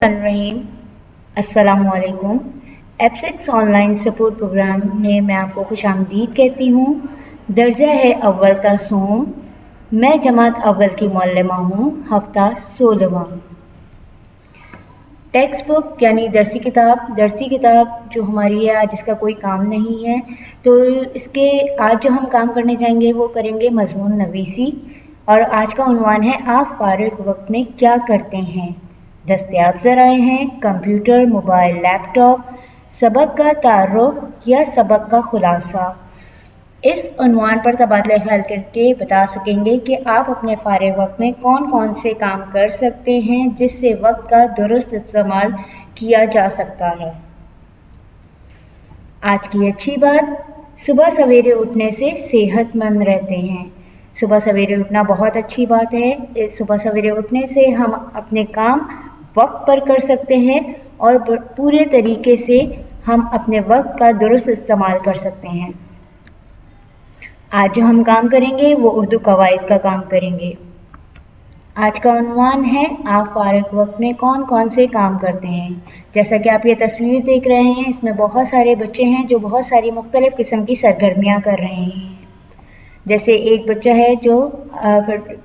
रहीम अस्सलाम वालेकुम। F6 online support programme में मैं आपको खुशामदीद कहती हूँ। दर्जा है अव्वल का सोम। मैं जमात अव्वल की मौलमा हूँ। हफ्ता 16वां। टेक्स्ट बुक यानी दरसी किताब जो हमारी है, आज इसका कोई काम नहीं है, तो इसके आज जो हम काम करने जाएंगे वो करेंगे मजमून नवीसी। और आज का उन्वान है आप फारिग वक्त में क्या करते हैं। दस्तयाब ज़राए हैं कंप्यूटर, मोबाइल, लैपटॉप। सबक का तारुफ या सबक का खुलासा। इस उन्वान पर तबादला ख्याल करके बता सकेंगे कि आप अपने फारिग वक्त में कौन कौन से काम कर सकते हैं जिससे वक्त का दुरुस्त इस्तेमाल किया जा सकता है। आज की अच्छी बात, सुबह सवेरे उठने से सेहतमंद रहते हैं। सुबह सवेरे उठना बहुत अच्छी बात है। सुबह सवेरे उठने से हम अपने काम वक्त पर कर सकते हैं और पूरे तरीके से हम अपने वक्त का दुरुस्त इस्तेमाल कर सकते हैं। आज जो हम काम करेंगे वो उर्दू कवायद का काम करेंगे। आज का उन्वान है आप फारिग वक्त में कौन कौन से काम करते हैं। जैसा कि आप ये तस्वीर देख रहे हैं, इसमें बहुत सारे बच्चे हैं जो बहुत सारी मुख्तलिफ़ किस्म की सरगर्मियाँ कर रहे हैं। जैसे एक बच्चा है जो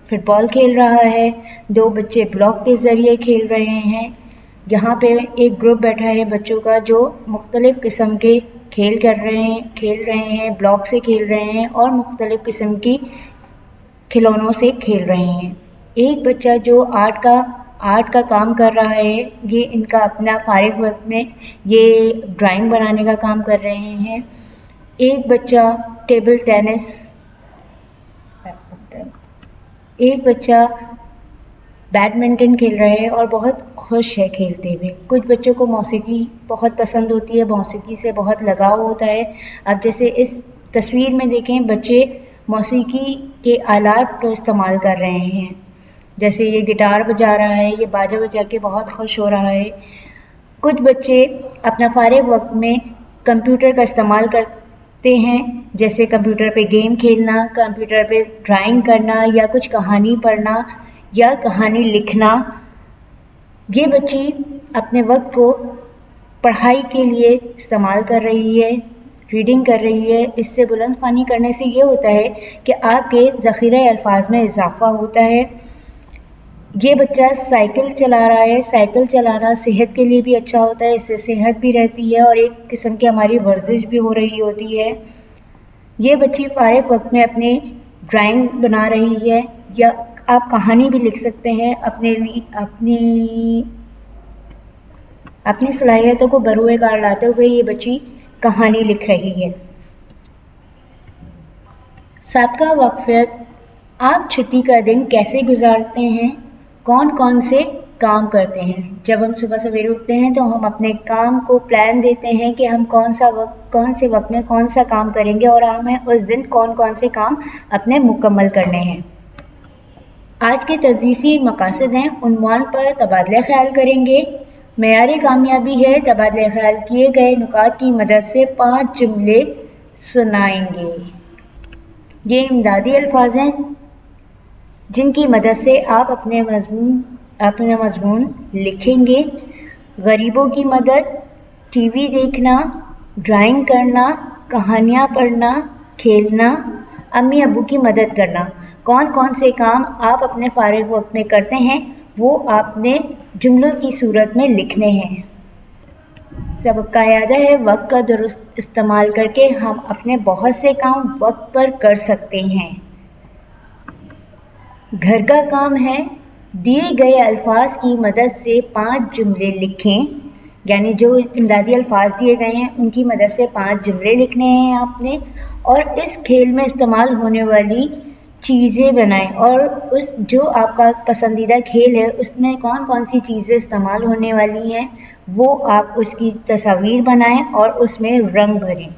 फुटबॉल खेल रहा है, दो बच्चे ब्लॉक के ज़रिए खेल रहे हैं। यहाँ पे एक ग्रुप बैठा है बच्चों का जो मुख्तलिफ़ किस्म के खेल रहे हैं, ब्लॉक से खेल रहे हैं और मुख्तलिफ़ किस्म की खिलौनों से खेल रहे हैं। एक बच्चा जो आर्ट का काम कर रहा है, ये इनका अपना फारिग वक्त में ये ड्राइंग बनाने का काम कर रहे हैं। एक बच्चा टेबल टेनिस, एक बच्चा बैडमिंटन खेल रहा है और बहुत खुश है खेलते हुए। कुछ बच्चों को मौसीकी बहुत पसंद होती है, मौसीकी से बहुत लगाव होता है। अब जैसे इस तस्वीर में देखें, बच्चे मौसीकी के आलात का इस्तेमाल कर रहे हैं। जैसे ये गिटार बजा रहा है, ये बाजा बजा के बहुत खुश हो रहा है। कुछ बच्चे अपना फारिग वक्त में कंप्यूटर का इस्तेमाल करते हैं, जैसे कंप्यूटर पे गेम खेलना, कंप्यूटर पे ड्राइंग करना या कुछ कहानी पढ़ना या कहानी लिखना। ये बच्ची अपने वक्त को पढ़ाई के लिए इस्तेमाल कर रही है, रीडिंग कर रही है। इससे बुलंद ख़्वानी करने से ये होता है कि आपके ज़ख़ीरा अल्फाज में इजाफ़ा होता है। ये बच्चा साइकिल चला रहा है। साइकिल चलाना सेहत के लिए भी अच्छा होता है, इससे सेहत भी रहती है और एक किस्म की हमारी वर्जिश भी हो रही होती है। ये बच्ची फारिग वक्त में अपनी ड्राइंग बना रही है या आप कहानी भी लिख सकते हैं। अपनी सलाहियतों को बरूए कार लाते हुए ये बच्ची कहानी लिख रही है। साबका वक़फ़ियत, आप छुट्टी का दिन कैसे गुजारते हैं, कौन कौन से काम करते हैं। जब हम सुबह सवेरे उठते हैं तो हम अपने काम को प्लान देते हैं कि हम कौन से वक्त में कौन सा काम करेंगे और हमें उस दिन कौन कौन से काम अपने मुकम्मल करने हैं। आज के तदरीसी मकासद हैं, उन्वान पर तबादला ख्याल करेंगे। मेयार कामयाबी है तबादला ख्याल किए गए नुकात की मदद से 5 जुमले सुनाएंगे। ये इमदादी अल्फाज हैं जिनकी मदद से आप अपने मजमून लिखेंगे। गरीबों की मदद, टीवी देखना, ड्राइंग करना, कहानियाँ पढ़ना, खेलना, अम्मी अब्बू की मदद करना। कौन कौन से काम आप अपने फारिग वक्त में करते हैं वो आपने जुमलों की सूरत में लिखने हैं। सबक का याद है, वक्त का दुरुस्त इस्तेमाल करके हम अपने बहुत से काम वक्त पर कर सकते हैं। घर का काम है, दिए गए अल्फाज की मदद से 5 जुमले लिखें। यानी जो इमदादी अल्फाज दिए गए हैं उनकी मदद से 5 जुमले लिखने हैं आपने। और इस खेल में इस्तेमाल होने वाली चीज़ें बनाएं और जो आपका पसंदीदा खेल है उसमें कौन कौन सी चीज़ें इस्तेमाल होने वाली हैं वो आप उसकी तस्वीर बनाएं और उसमें रंग भरें।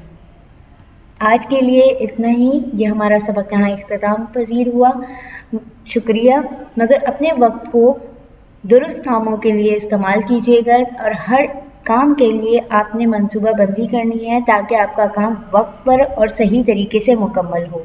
आज के लिए इतना ही। ये हमारा सबक यहाँ इख्तिताम पजीर हुआ। शुक्रिया। मगर अपने वक्त को दुरुस्त कामों के लिए इस्तेमाल कीजिएगा और हर काम के लिए आपने मंसूबा बंदी करनी है ताकि आपका काम वक्त पर और सही तरीके से मुकम्मल हो।